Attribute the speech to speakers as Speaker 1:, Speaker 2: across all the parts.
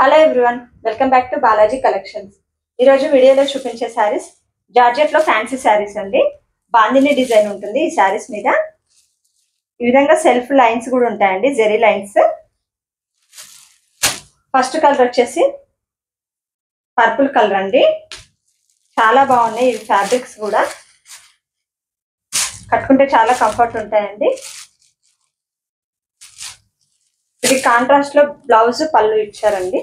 Speaker 1: Hello everyone, welcome back to Balaji collections. ఈరోజు వీడియోలో చూపించే శారీస్ జార్జెట్లో ఫ్యాన్సీ శారీస్ అండి. బాందిని డిజైన్ ఉంటుంది ఈ శారీస్ మీద. ఈ విధంగా సెల్ఫ్ లైన్స్ కూడా ఉంటాయండి, జెరీ లైన్స్. ఫస్ట్ కలర్ వచ్చేసి పర్పుల్ కలర్ అండి. చాలా బాగున్నాయి ఈ ఫ్యాబ్రిక్స్ కూడా, కట్టుకుంటే చాలా కంఫర్ట్ ఉంటాయండి. ఇది కాంట్రాస్ట్ లో బ్లౌజ్ పళ్ళు ఇచ్చారండి.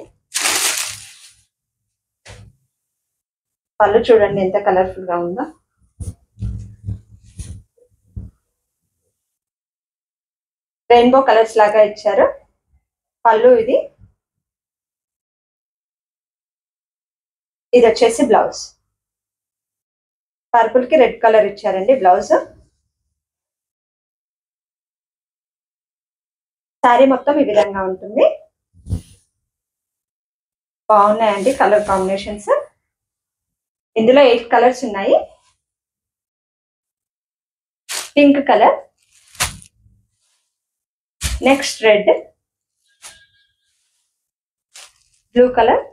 Speaker 1: పళ్ళు చూడండి ఎంత కలర్ఫుల్ గా ఉందో. రెయిన్బో కలర్స్ లాగా ఇచ్చారు పళ్ళు. ఇది వచ్చేసి బ్లౌజ్. పర్పుల్ కి రెడ్ కలర్ ఇచ్చారండి బ్లౌజ్. శారీ మొత్తం ఈ విధంగా ఉంటుంది. బాగున్నాయండి కలర్ కాంబినేషన్స్. ఇందులో 8 కలర్స్ ఉన్నాయి. Pink colour, next red, blue colour,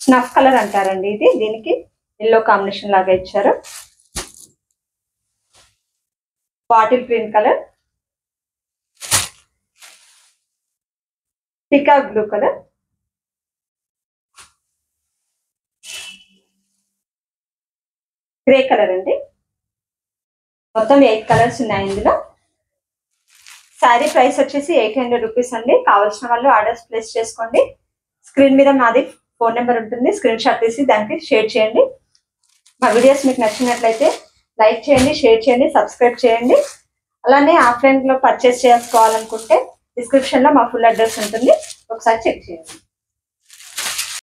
Speaker 1: snuff colour అంటారండి ఇది. దీనికి ఎల్లో కాంబినేషన్ లాగా ఇచ్చారు. Bottle green colour, peacock blue colour, grey colour అండి. మొత్తం 8 కలర్స్ ఉన్నాయి ఇందులో. శారీ ప్రైస్ వచ్చేసి 800 రూపీస్ అండి. కావాల్సిన వాళ్ళు ఆర్డర్స్ ప్లేస్ చేసుకోండి. స్క్రీన్ మీద నాది ఫోన్ నెంబర్ ఉంటుంది, స్క్రీన్ షాట్ తీసి దానికి షేర్ చేయండి. మా వీడియోస్ మీకు నచ్చినట్లయితే లైక్ చేయండి, షేర్ చేయండి, సబ్స్క్రైబ్ చేయండి. అలానే ఆఫ్లైన్ లో పర్చేస్ చేసుకోవాలనుకుంటే డిస్క్రిప్షన్ లో మా ఫుల్ అడ్రస్ ఉంటుంది, ఒకసారి చెక్ చేయండి.